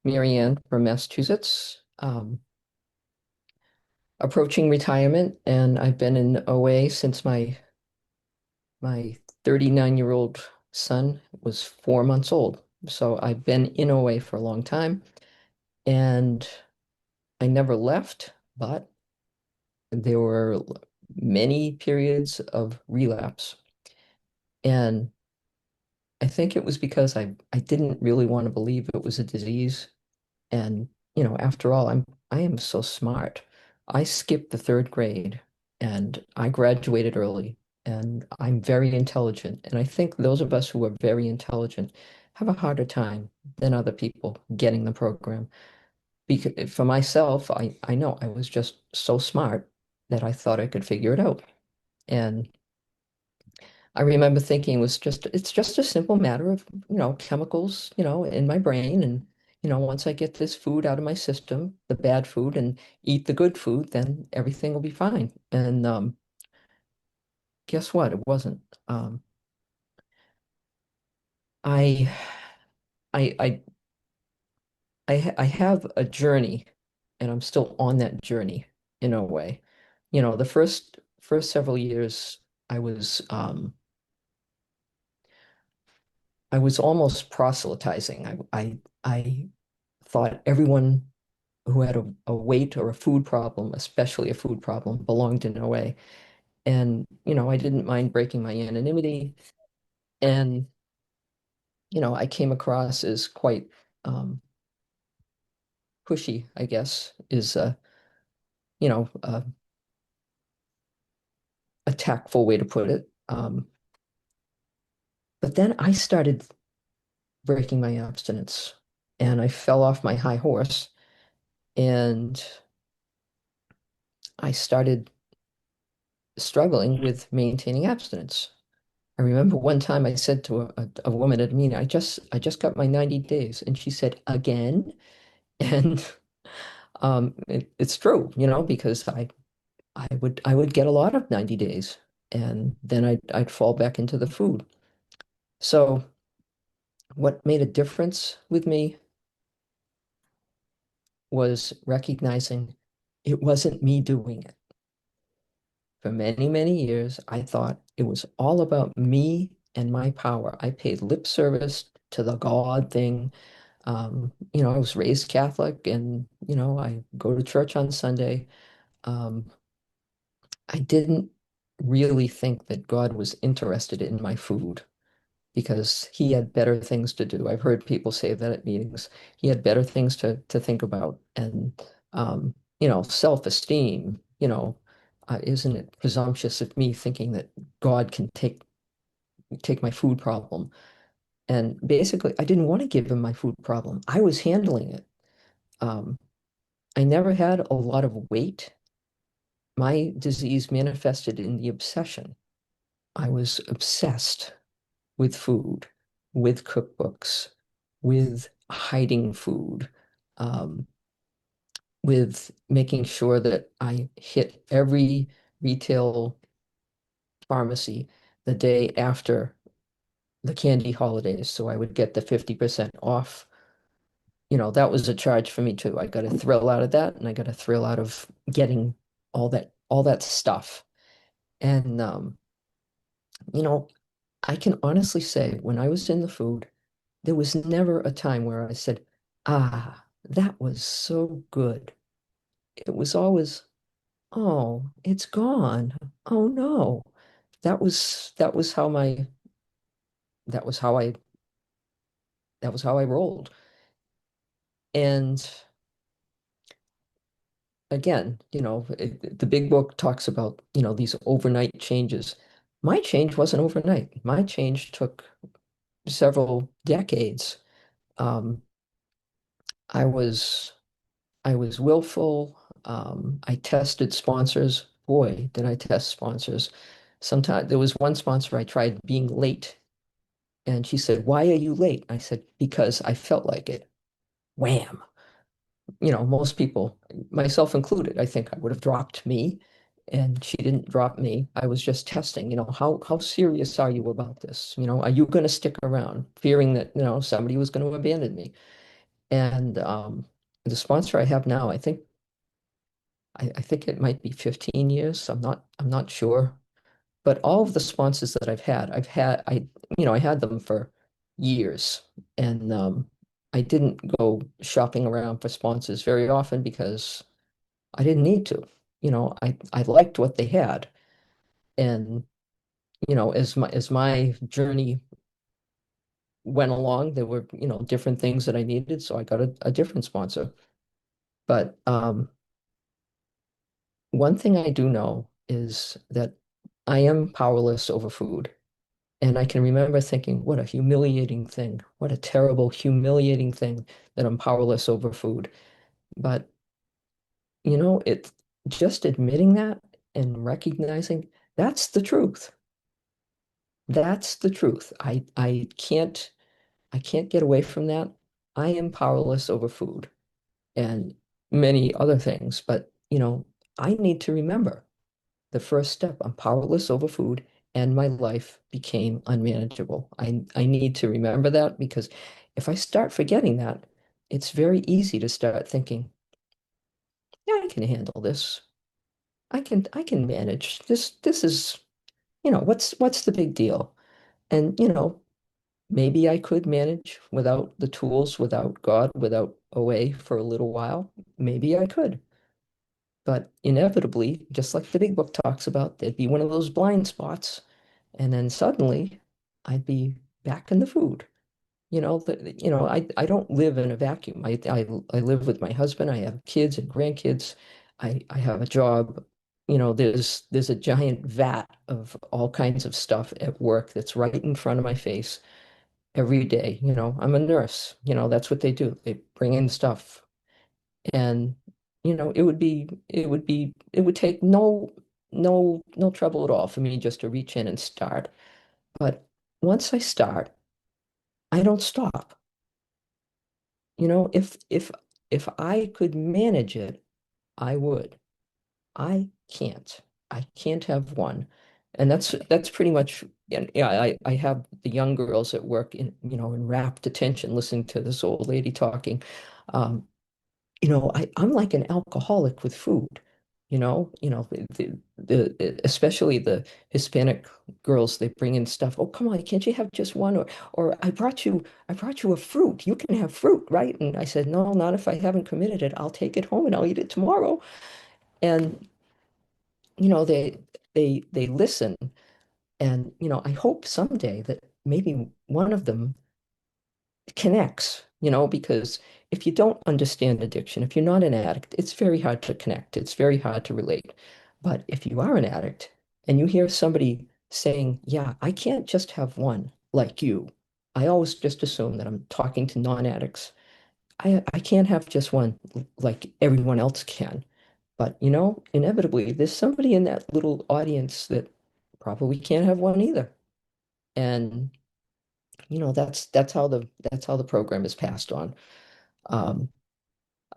Marianne from Massachusetts, approaching retirement, and I've been in OA since my 39-year-old son was 4 months old. So I've been in OA for a long time, and I never left, but there were many periods of relapse. And I think it was because I didn't really want to believe it was a disease. And, after all, I am so smart. I skipped the third grade and I graduated early and I'm very intelligent. And I think those of us who are very intelligent have a harder time than other people getting the program. Because for myself, I know I was just so smart that I thought I could figure it out. And I remember thinking it's just a simple matter of, chemicals, in my brain. And, once I get this food out of my system, the bad food, and eat the good food, then everything will be fine. And guess what? It wasn't. I, I, I, I have a journey, and I'm still on that journey in a way. The first several years, I was, um, I was almost proselytizing. I thought everyone who had a weight or a food problem, especially a food problem, belonged in OA. And, I didn't mind breaking my anonymity. And, I came across as quite um, pushy, I guess, is, a tactful way to put it. But then I started breaking my abstinence and I fell off my high horse and I started struggling with maintaining abstinence. I remember one time I said to a woman at a meeting, I just got my 90 days. And she said, again? And it's true, because I would get a lot of 90 days and then I'd fall back into the food. So what made a difference with me was recognizing it wasn't me doing it. For many, many years, I thought it was all about me and my power. I paid lip service to the God thing. I was raised Catholic and, I go to church on Sunday. Um, I didn't really think that God was interested in my food because he had better things to do. I've heard people say that at meetings. He had better things to think about. And, self-esteem, isn't it presumptuous of me thinking that God can take my food problem? And basically, I didn't want to give him my food problem. I was handling it. Um, I never had a lot of weight. My disease manifested in the obsession. I was obsessed with food, with cookbooks, with hiding food, um, with making sure that I hit every retail pharmacy the day after the candy holidays. So I would get the 50% off. That was a charge for me too. I got a thrill out of that, and I got a thrill out of getting all that stuff. And you know, I can honestly say when I was in the food, there was never a time where I said, "Ah, that was so good." It was always, "Oh, it's gone. Oh no." That was how my that was how I that was how I rolled. And again, the big book talks about, these overnight changes. My change wasn't overnight. My change took several decades. Um, I was I was willful. I tested sponsors. Boy, did I test sponsors. Sometimes there was one sponsor I tried being late, and she said, "Why are you late?" I said, "Because I felt like it." Wham! Most people, myself included, I think I would have dropped me, and she didn't drop me. I was just testing, how serious are you about this? Are you going to stick around, fearing that, somebody was going to abandon me? And the sponsor I have now, I think it might be 15 years. I'm not sure. But all of the sponsors that I had them for years. And I didn't go shopping around for sponsors very often because I didn't need to. I liked what they had. And, as my journey went along, there were, different things that I needed, so I got a different sponsor. But one thing I do know is that I am powerless over food. And I can remember thinking, what a humiliating thing. What a terrible, humiliating thing that I'm powerless over food. But, it's just admitting that and recognizing that's the truth. That's the truth. I can't get away from that. I am powerless over food and many other things, but I need to remember the first step. I'm powerless over food and my life became unmanageable. I need to remember that because if I start forgetting that, it's very easy to start thinking, yeah, I can handle this. I can manage. This is, what's the big deal? And maybe I could manage without the tools, without God, without OA for a little while. Maybe I could. But inevitably, just like the big book talks about, there'd be one of those blind spots. And then suddenly I'd be back in the food. I don't live in a vacuum. I live with my husband. I have kids and grandkids. I have a job. There's a giant vat of all kinds of stuff at work that's right in front of my face every day. I'm a nurse. That's what they do. They bring in stuff. And, it would take no trouble at all for me just to reach in and start. But once I start, I don't stop. If I could manage it, I would. I can't. I can't have one. And that's pretty much, yeah, I have the young girls at work in rapt attention listening to this old lady talking. Um, I'm like an alcoholic with food. Especially the Hispanic girls, they bring in stuff. Oh, come on, can't you have just one? Or I brought you a fruit. You can have fruit, right? And I said, no, not if I haven't committed it. I'll take it home and I'll eat it tomorrow. And they listen. And I hope someday that maybe one of them connects, because if you don't understand addiction, if you're not an addict, it's very hard to connect. It's very hard to relate. But if you are an addict and you hear somebody saying, yeah, I can't just have one like you. I always just assume that I'm talking to non-addicts. I can't have just one like everyone else can. But, inevitably, there's somebody in that little audience that probably can't have one either. And that's how the program is passed on. Um,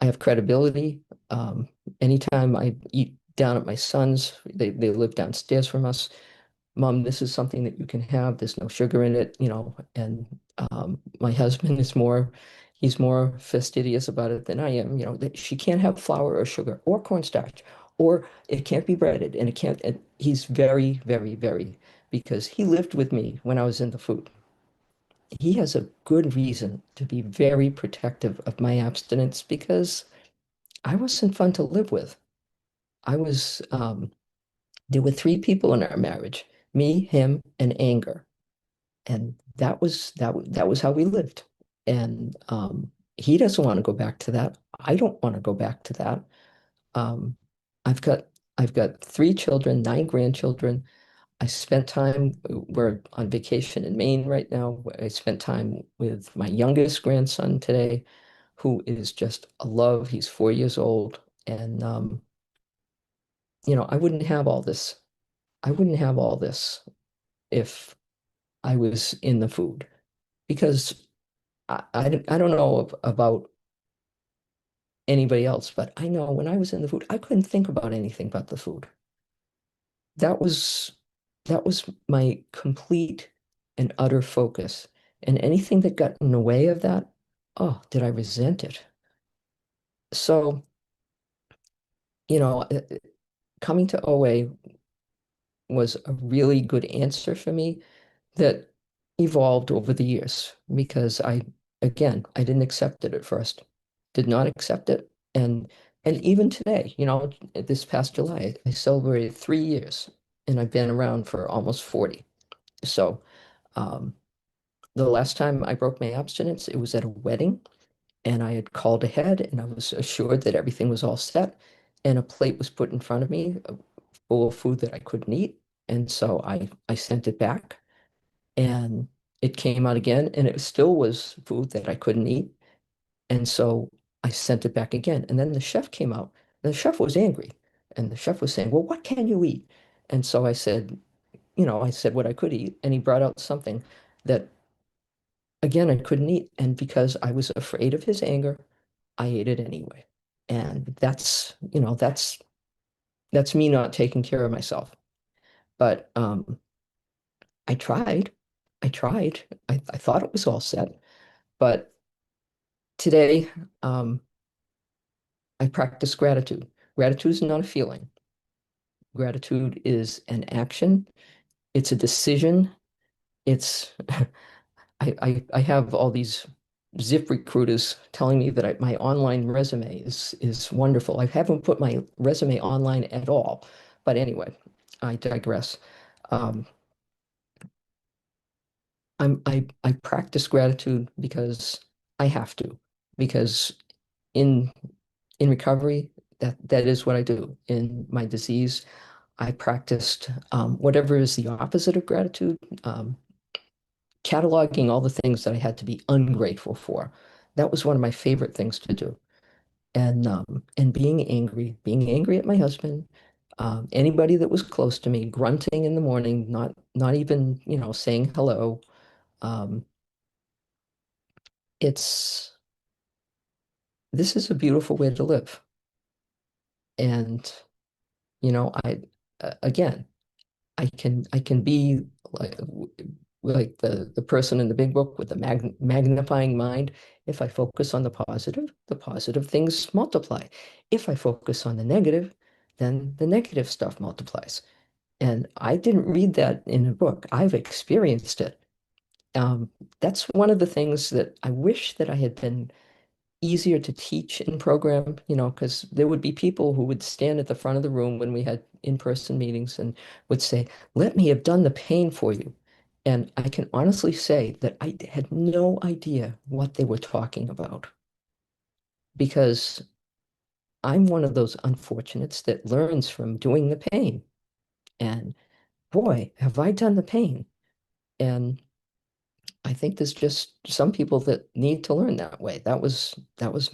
I have credibility. Um, Anytime I eat down at my son's, they live downstairs from us. Mom, this is something that you can have. There's no sugar in it, and my husband he's more fastidious about it than I am. That she can't have flour or sugar or cornstarch, or it can't be breaded, and it can't. And he's very, very, very, because he lived with me when I was in the food. He has a good reason to be very protective of my abstinence because I wasn't fun to live with. I was, there were three people in our marriage, me, him, and anger. And that was how we lived. And he doesn't want to go back to that. I don't want to go back to that. Um, I've got I've got three children, nine grandchildren. I spent time, we're on vacation in Maine right now. I spent time with my youngest grandson today, who is just a love. He's 4 years old. And, I wouldn't have all this. I wouldn't have all this if I was in the food because I don't know about anybody else, but I know when I was in the food, I couldn't think about anything but the food. That was that was my complete and utter focus. And anything that got in the way of that, oh, did I resent it? So, you know, coming to OA was a really good answer for me that evolved over the years because again, I didn't accept it at first, did not accept it. And even today, this past July, I celebrated 3 years and I've been around for almost 40. So, um, the last time I broke my abstinence, it was at a wedding and I had called ahead and I was assured that everything was all set. And a plate was put in front of me full of food that I couldn't eat. And so I sent it back and it came out again and it still was food that I couldn't eat. And so I sent it back again. And then the chef came out. And the chef was angry. And the chef was saying, well, what can you eat? And so I said, I said what I could eat. And he brought out something that, again, I couldn't eat. And because I was afraid of his anger, I ate it anyway. And that's me not taking care of myself. But I tried. I tried. I thought it was all set. But today, I practice gratitude. Gratitude is not a feeling. Gratitude is an action. It's a decision. It's I have all these Zip recruiters telling me that my online resume is wonderful. I haven't put my resume online at all. But anyway, I digress. Um, I practice gratitude because I have to, because in in recovery, that is what I do. In my disease, I practiced whatever is the opposite of gratitude, cataloging all the things that I had to be ungrateful for. That was one of my favorite things to do. And being angry at my husband, anybody that was close to me, grunting in the morning, not even, saying hello. Um, it's this is a beautiful way to live. And, again, I can be like the person in the big book with the magnifying mind. If I focus on the positive things multiply. If I focus on the negative, then the negative stuff multiplies. And I didn't read that in a book. I've experienced it. Um, that's one of the things that I wish that I had been easier to teach in program, because there would be people who would stand at the front of the room when we had in-person meetings and would say, let me have done the pain for you. And I can honestly say that I had no idea what they were talking about because I'm one of those unfortunates that learns from doing the pain. And boy, have I done the pain. And I think there's just some people that need to learn that way. That was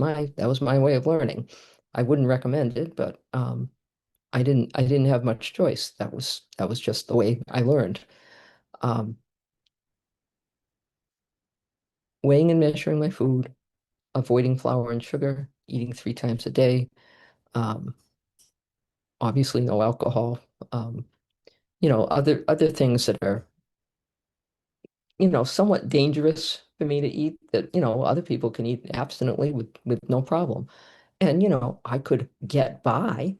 my way of learning. I wouldn't recommend it, but I didn't have much choice. That was just the way I learned. Um, Weighing and measuring my food, avoiding flour and sugar, eating 3 times a day, um, obviously no alcohol, other things that are, somewhat dangerous for me to eat that, other people can eat abstinently with no problem. And, I could get by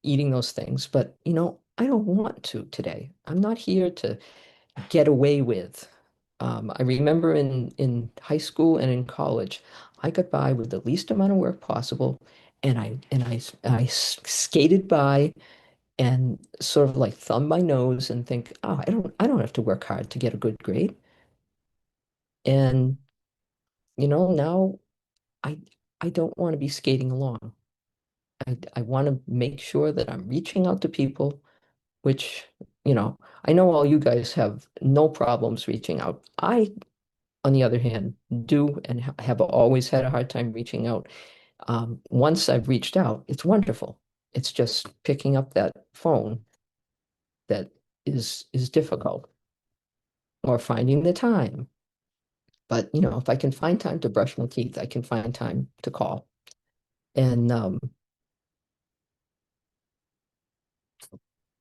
eating those things, but, I don't want to today. I'm not here to get away with. I remember in high school and in college, I got by with the least amount of work possible, and I skated by and sort of like thumb my nose and think, oh, I don't have to work hard to get a good grade. And, now I I don't want to be skating along. I want to make sure that I'm reaching out to people, which, I know all you guys have no problems reaching out. I, on the other hand, do and have always had a hard time reaching out. Once I've reached out, it's wonderful. It's just picking up that phone that is difficult, or finding the time. But, if I can find time to brush my teeth, I can find time to call. And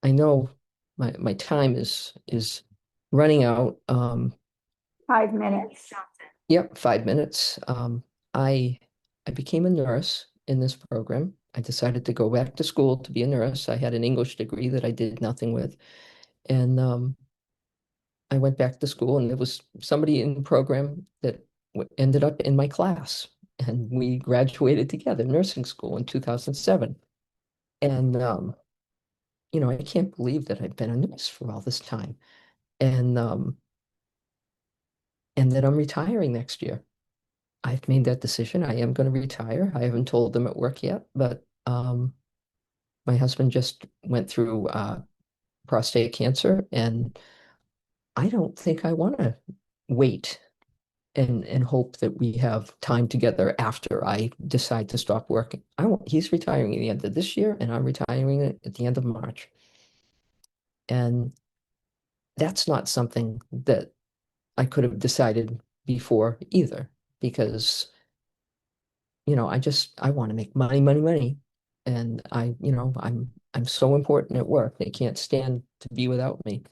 I know my time is running out. 5 minutes. Yep, 5 minutes. I I became a nurse in this program. I decided to go back to school to be a nurse. I had an English degree that I did nothing with, and I went back to school, and there was somebody in the program that ended up in my class, and we graduated together, nursing school in 2007. And I can't believe that I've been a nurse for all this time, and that I'm retiring next year. I've made that decision. I am going to retire. I haven't told them at work yet, but my husband just went through prostate cancer, and I don't think I want to wait and hope that we have time together after I decide to stop working. He's retiring at the end of this year, and I'm retiring at the end of March. And that's not something that I could have decided before either, because I want to make money, money, money. And I'm so important at work. They can't stand to be without me.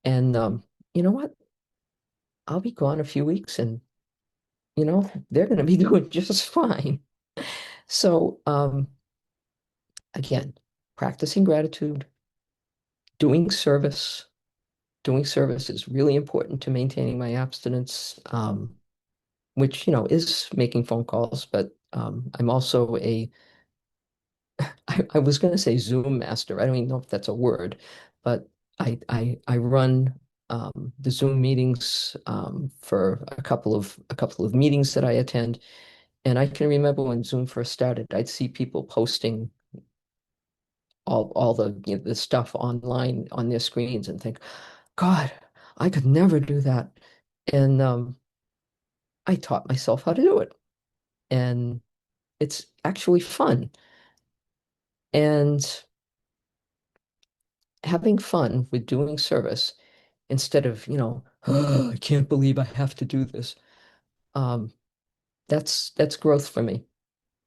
And you know what? I'll be gone a few weeks, and they're going to be doing just fine. So again, practicing gratitude, doing service. Doing service is really important to maintaining my abstinence, which is making phone calls, but I'm also I was going to say Zoom master. I don't even know if that's a word, but I run the Zoom meetings for a couple of meetings that I attend, and I can remember when Zoom first started, I'd see people posting all the stuff online on their screens and think, God, I could never do that. And I taught myself how to do it, and it's actually fun. And having fun with doing service instead of, "Oh, I can't believe I have to do this." Um, that's growth for me.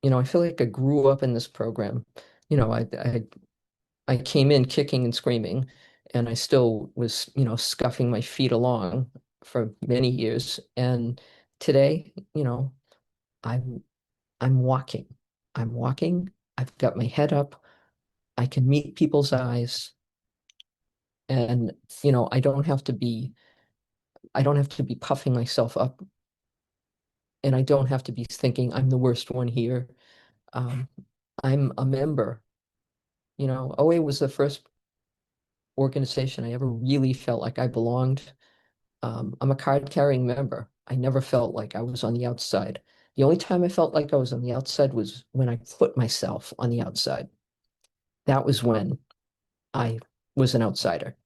I feel like I grew up in this program. I came in kicking and screaming, and I still was, scuffing my feet along for many years. And today, I'm I'm walking. I'm walking. I've got my head up. I can meet people's eyes, and I don't have to be puffing myself up, and I don't have to be thinking I'm the worst one here. Um, I'm a member. OA was the first organization I ever really felt like I belonged. I'm a card-carrying member. I never felt like I was on the outside. The only time I felt like I was on the outside was when I put myself on the outside. That was when I was an outsider.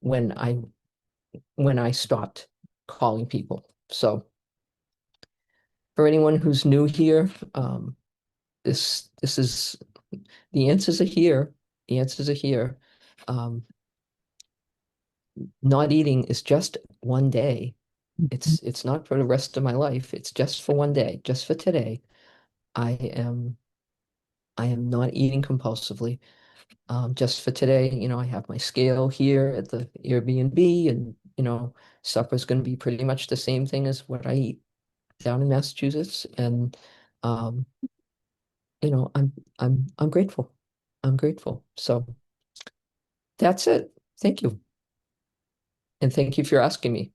When I stopped calling people. So for anyone who's new here, this is the answers are here. The answers are here. Um, not eating is just one day. It's not for the rest of my life. It's just for one day, just for today. I am I am not eating compulsively. Just for today, I have my scale here at the Airbnb, and supper's going to be pretty much the same thing as what I eat down in Massachusetts. And um, I'm grateful. I'm grateful. So that's it. Thank you. And thank you for asking me.